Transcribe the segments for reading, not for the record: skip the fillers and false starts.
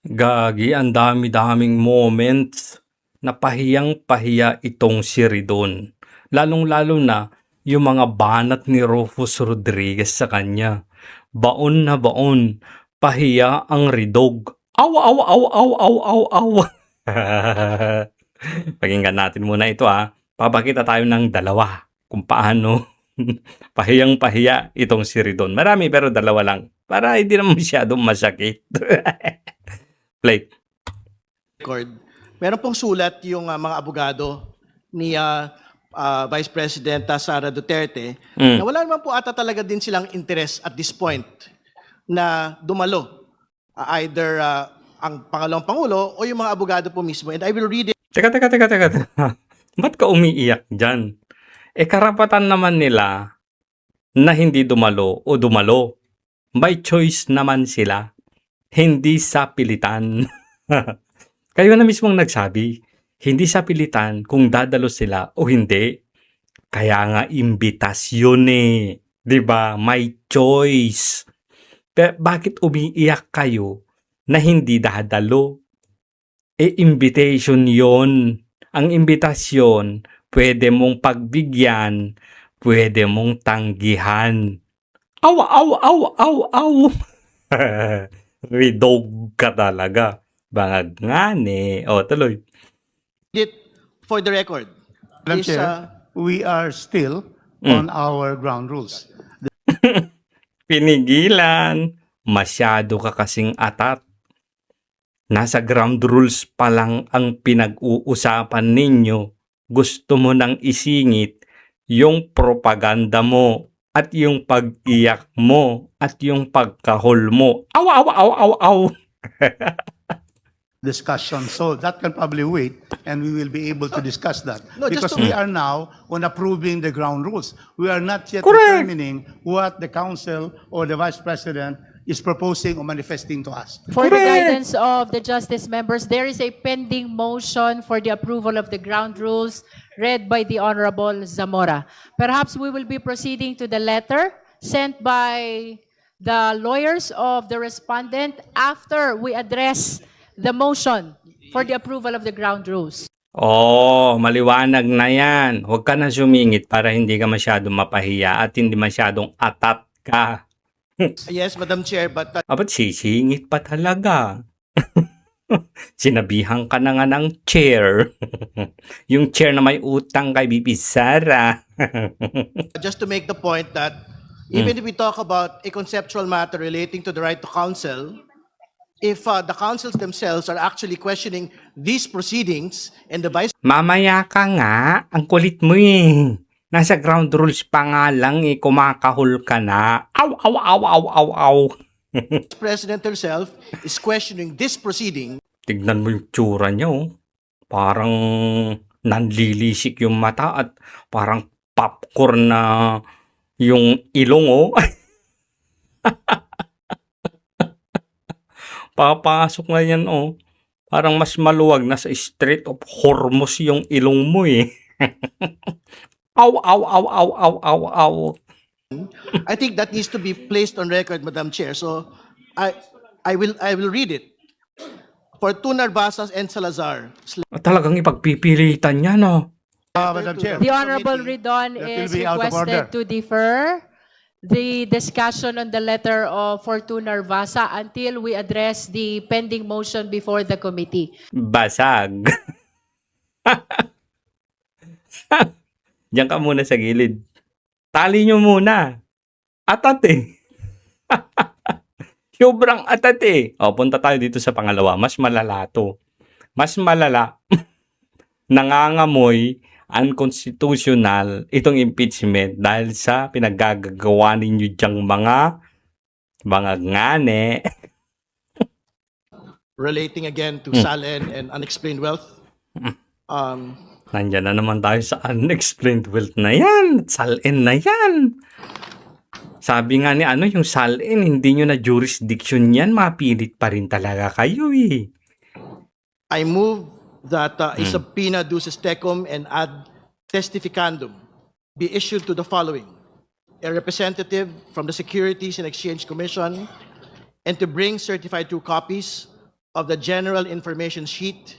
Gagi, ang dami-daming moments na pahiyang-pahiya itong si Ridon. Lalong-lalo na yung mga banat ni Rufus Rodriguez sa kanya. Baon na baon, pahiya ang ridog. Aw, aw, aw, aw, aw, aw, aw. Pakinggan natin muna ito ha. Papakita tayo ng dalawa kung paano pahiyang-pahiya itong si Ridon. Marami pero dalawa lang. Para hindi naman masyadong masakit. Play. Record. Meron pong sulat yung mga abogado ni Vice President Sara Duterte na wala naman po ata talaga din silang interest at this point na dumalo either ang pangalawang pangulo o yung mga abogado po mismo. And I will read it. Teka. Ba't ka umiiyak dyan? Karapatan naman nila na hindi dumalo o dumalo. By choice naman sila. Hindi sa pilitan. Kayo na mismong nagsabi, hindi sa pilitan kung dadalo sila o hindi. Kaya nga imbitasyon eh. 'Di ba? May choice. Pero bakit umiiyak kayo na hindi dadalo? Invitation 'yon. Ang imbitasyon, pwede mong pagbigyan, pwede mong tanggihan. Aw, aw, aw, aw, aw. Ridog ka talaga. Bangag nga ni. O, tuloy. It for the record. Madam Is, Chair, we are still on our ground rules. Pinigilan. Masyado ka kasing atat. Nasa ground rules pa lang ang pinag-uusapan ninyo. Gusto mo nang isingit yung propaganda mo at yung pag-iyak mo at yung pagkahol mo. Aw, aw, aw, aw, aw. Discussion, so that can probably wait and we will be able to discuss that. No, just Because to- we are now on approving the ground rules. We are not yet Correct. determining what the council or the vice president is proposing or manifesting to us. For the Correct. guidance of the justice members, there is a pending motion for the approval of the ground rules read by the Honorable Zamora. Perhaps we will be proceeding to the letter sent by the lawyers of the respondent after we address the motion for the approval of the ground rules. Oh, maliwanag na yan. Huwag ka na sumingit para hindi ka masyadong mapahiya at hindi masyadong atat ka. Yes, Madam Chair, but Abat sisingit pa talaga. Sinabihan ka na nga ng chair. Yung chair na may utang kay Bibi Sara. just to make the point that even if we talk about a conceptual matter relating to the right to counsel, if the counsels themselves are actually questioning these proceedings and the Vice Mamaya ka nga. Ang kulit mo eh. Nasa ground rules pa nga lang eh. Kumakahol ka na. Aw, aw, aw, aw, aw, aw. President herself is questioning this proceeding, Tignan mo yung tsura niya oh. Parang nanlilisik yung mata at parang popcorn na yung ilong oh. Papasok na yan oh. Parang mas maluwag na sa Strait of Hormuz yung ilong mo eh. Aw, aw, aw, aw, aw, aw, aw. I think that needs to be placed on record, Madam Chair. So I will read it. For two Narvasas and Salazar, Talagang ipagpipilitan niya no. Madam Chair. The Honorable Committee. Ridon That is will be out of order. requested to defer the discussion on the letter of Fortuna Narvasa until we address the pending motion before the committee. Basag. Diyan ka muna sa gilid. Tali nyo muna. Atat eh. Sobrang atat eh. O, punta tayo dito sa pangalawa. Mas malala to. Mas malala. Nangangamoy unconstitutional itong impeachment dahil sa pinaggagawa ninyo dyang mga ngane. relating again to Salen and unexplained wealth. Nandyan na naman tayo sa unexplained wealth na yan. Salin na yan. Sabi nga ni yung salin, hindi nyo na jurisdiction yan. Mapilit pa rin talaga kayo eh. I move that a subpoena duces tecum and ad testificandum be issued to the following: a representative from the Securities and Exchange Commission, and to bring certified true copies of the General Information Sheet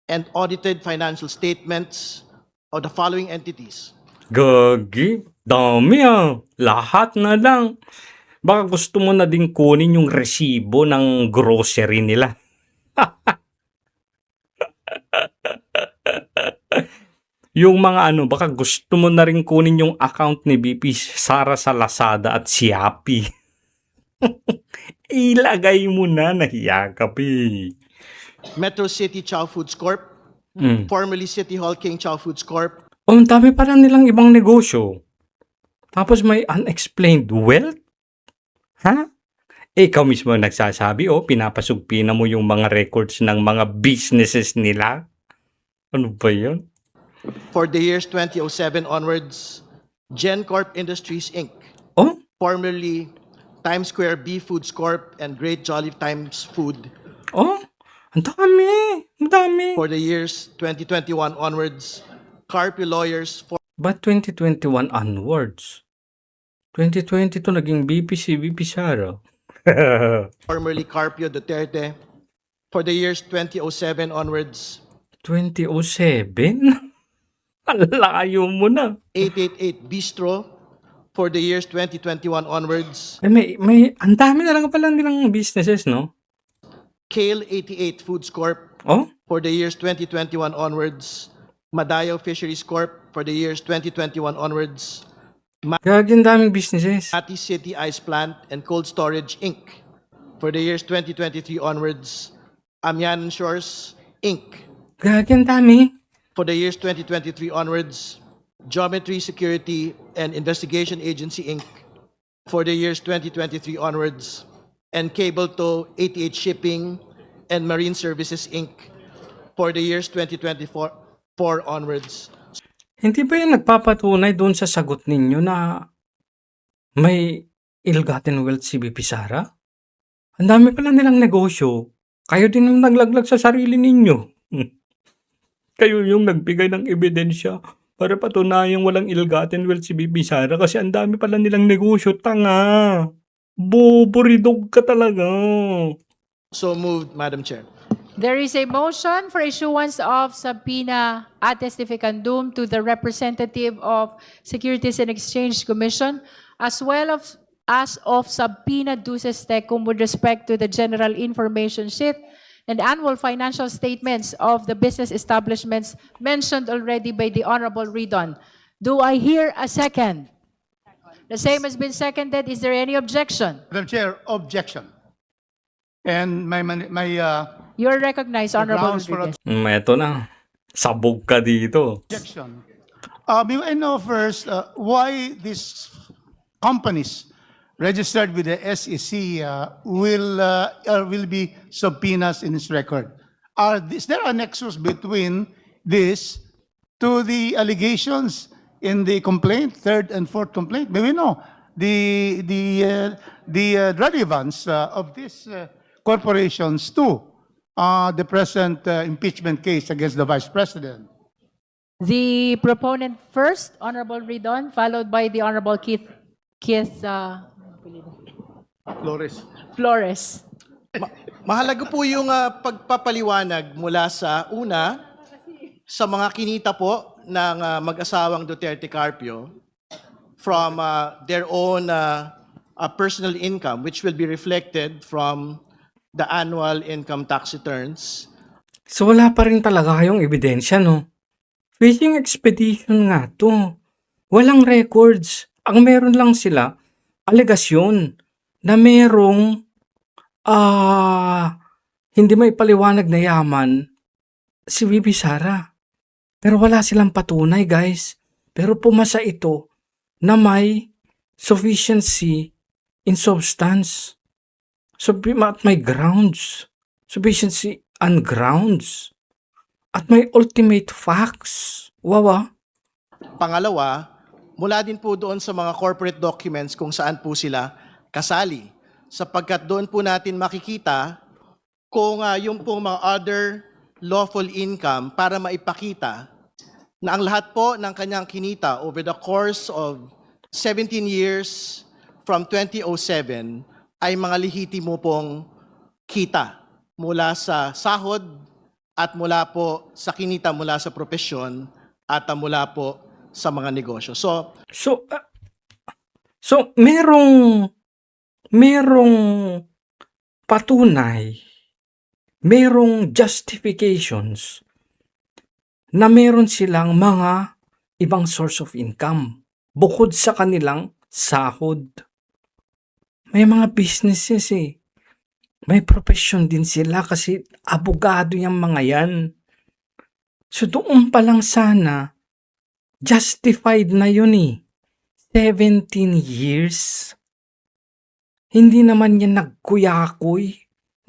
and audited financial statements of the following entities: Gagi, dami ah. Lahat na lang. Baka gusto mo na din kunin yung resibo ng grocery nila. Yung mga ano, baka gusto mo na rin kunin yung account ni BP Sara sa Lazada at Shopee. Ilagay mo na, nahiya ka eh. Metro City Chow Foods Corp, formerly City Hall King Chow Foods Corp, Oh, ang dami pala nilang ibang negosyo. Tapos may unexplained wealth? Ha? Eh, ikaw mismo ang nagsasabi, pinapasugpi na mo yung mga records ng mga businesses nila. Ano ba yun? for the years 2007 onwards, GenCorp Industries Inc., Oh? formerly Times Square B Foods Corp. And Great Jolly Times Food, Oh? Ang dami! Ang dami! for the years 2021 onwards, Carpio Lawyers, But 2021 onwards? 2022 naging BP Sara. formerly Carpio Duterte, for the years 2007 onwards, 2007? Ang layo mo na. 888 Bistro, for the years 2021 onwards, Eh, ang dami na lang pala nilang businesses, no? Kale 88 Foods Corp, Oh? for the years 2021 onwards, Madayo Fisheries Corp. for the years 2021 onwards, Gagi, ang daming businesses. Mati City Ice Plant and Cold Storage Inc. for the years 2023 onwards, Amianan Shores Inc. Gagi, ang dami. for the years 2023 onwards, Geometry Security and Investigation Agency Inc. for the years 2023 onwards, and Cable to 88 Shipping and Marine Services Inc. for the years 2024 onwards. Hindi ba yan nagpapatunay doon sa sagot ninyo na may ill-gotten wealth si BP Sara? Ang dami pala nilang negosyo. Kayo din yung naglaglag sa sarili ninyo. Kayo yung nagbigay ng ebidensya para patunayang walang ill-gotten wealth si BP Sara kasi ang dami pala nilang negosyo. Tanga! Boboridog ka talaga. So moved, Madam Chair. There is a motion for issuance of subpoena ad testificandum to the representative of Securities and Exchange Commission, as well as of subpoena duces tecum with respect to the general information sheet and annual financial statements of the business establishments mentioned already by the Honorable Ridon. Do I hear a second? The same has been seconded. Is there any objection? Madam Chair, objection. And You're recognized, Honorable grounds for Rodriguez. Eto na. Sabog ka dito. objection. May I know first why these companies registered with the SEC will be subpoenas in its record? Is there a nexus between this to the allegations in the complaint, third and fourth complaint? May we know the relevance of these corporations to the present impeachment case against the Vice President? The proponent first, Honorable Ridon, followed by the Honorable Keith Flores. Mahalaga po yung pagpapaliwanag mula sa sa mga kinita po ng mag-asawang Duterte Carpio from their own personal income, which will be reflected from the annual income tax returns. So wala pa rin talaga kayong ebidensya, no? Fishing expedition nga to. Walang records. Ang meron lang sila, alegasyon na merong hindi may paliwanag na yaman si BP Sara. Pero wala silang patunay, guys. Pero pumasa ito na may sufficiency in substance. At may grounds. Sufficiency and grounds. At may ultimate facts. Wawa. Pangalawa, mula din po doon sa mga corporate documents kung saan po sila kasali. Sapagkat doon po natin makikita kung yung pong mga other lawful income para maipakita na ang lahat po ng kanyang kinita over the course of 17 years from 2007 ay mga lehitimo pong kita. mula sa sahod at mula po sa kinita mula sa propesyon at mula po sa mga negosyo. So merong patunay, merong justifications na meron silang mga ibang source of income bukod sa kanilang sahod. May mga businesses eh. May profession din sila kasi abogado yung mga yan. So doon pa lang sana, justified na yun eh. 17 years. Hindi naman yan nagkuyakoy,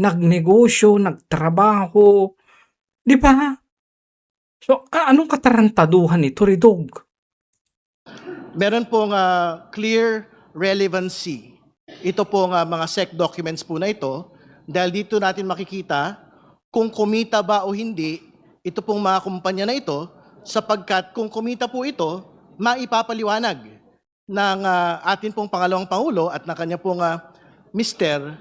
nagnegosyo, nagtrabaho. Di ba? So, anong katarantaduhan ito, Ridog? Meron pong clear relevancy. Ito pong mga SEC documents po na ito dahil dito natin makikita kung kumita ba o hindi ito pong mga kumpanya na ito sapagkat kung kumita po ito, maipapaliwanag ng atin pong pangalawang Pangulo at ng kanya pong mister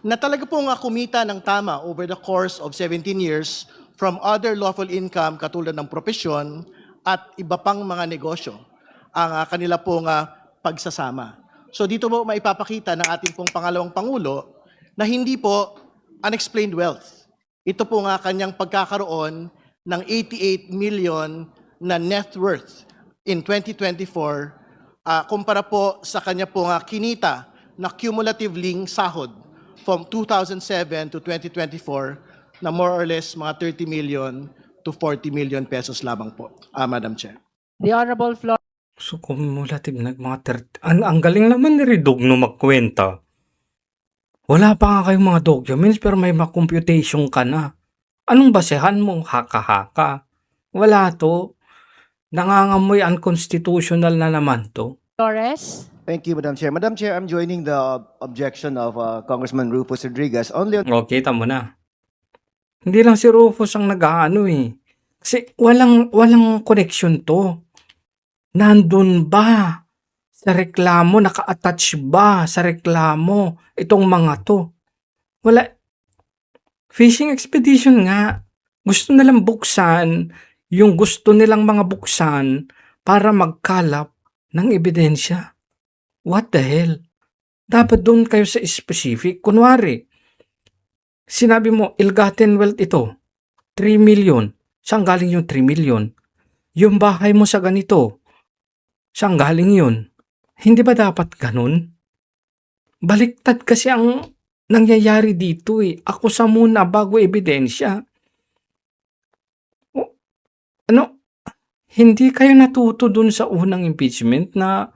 na talaga pong kumita ng tama over the course of 17 years from other lawful income katulad ng propesyon at iba pang mga negosyo ang kanila pong pagsasama. So dito po maipapakita ng ating pong pangalawang Pangulo na hindi po unexplained wealth. Ito po kanyang pagkakaroon ng 88 million na net worth in 2024 kumpara po sa kanya pong kinita na cumulatively sahod from 2007 to 2024 na more or less mga 30 million to 40 million pesos lamang po, Madam Chair. The Honorable Flor. So, cumulative na mga 30. Ang galing naman ni Ridog no magkwenta. Wala pa nga kayong mga documents pero may computation ka na. Anong basehan mong haka-haka? Wala to. Nangangamoy unconstitutional na naman to. Flores. Thank you, Madam Chair. Madam Chair, I'm joining the objection of Congressman Rufus Rodriguez only on Okay, tamo na. Hindi lang si Rufus ang nag-aano eh. Kasi walang connection to. Nandun ba sa reklamo? Naka-attach ba sa reklamo itong mga to? Wala. Fishing expedition nga. Gusto nilang buksan yung gusto nilang mga buksan para magkalap ng ebidensya. What the hell? Dapat doon kayo sa specific. Kunwari, sinabi mo, ill-gotten wealth ito, 3 million. Saan galing yung 3 million? Yung bahay mo sa ganito, saan galing yun? Hindi ba dapat ganun? Baliktad kasi ang nangyayari dito eh. Ako sa muna bago ebidensya. Hindi kayo natuto dun sa unang impeachment na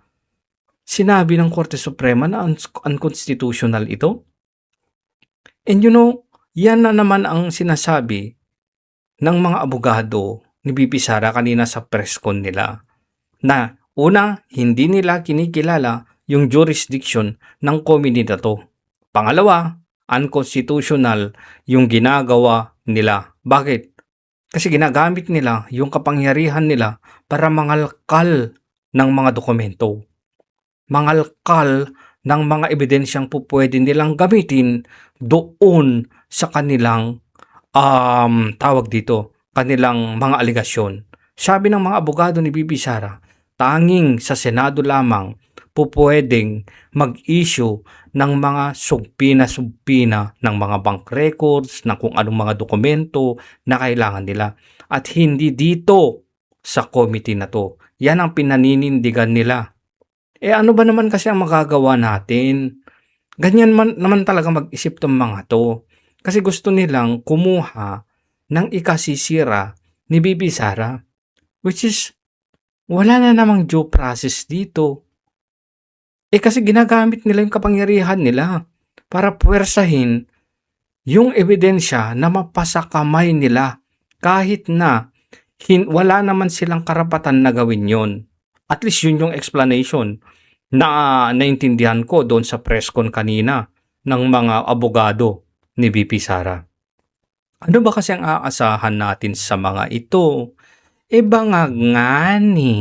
sinabi ng Korte Suprema na unconstitutional ito? And you know, yan na naman ang sinasabi ng mga abogado ni BP Sara kanina sa press con nila. Na una, hindi nila kinikilala yung jurisdiction ng committee na to. Pangalawa, unconstitutional yung ginagawa nila. Bakit? Kasi ginagamit nila yung kapangyarihan nila para mangalkal ng mga dokumento. Mangalkal ng mga ebidensyang po pwede nilang gamitin doon sa kanilang kanilang mga aligasyon. Sabi ng mga abogado ni BP Sara, tanging sa Senado lamang po pwedeng mag-issue ng mga subpina ng mga bank records, ng kung anong mga dokumento na kailangan nila. At hindi dito sa committee na to. Yan ang pinaninindigan nila. Ano ba naman kasi ang magagawa natin? Ganyan naman talaga mag-isip tong mga to. Kasi gusto nilang kumuha ng ikasisira ni BP Sara. Which is, wala na namang due process dito. Kasi ginagamit nila yung kapangyarihan nila para puwersahin yung ebidensya na mapasa kamay nila kahit na wala naman silang karapatan na gawin yon. At least yun yung explanation na naintindihan ko doon sa press con kanina ng mga abogado ni BP Sara. Ano ba kasi ang aasahan natin sa mga ito? Bangag nga ni.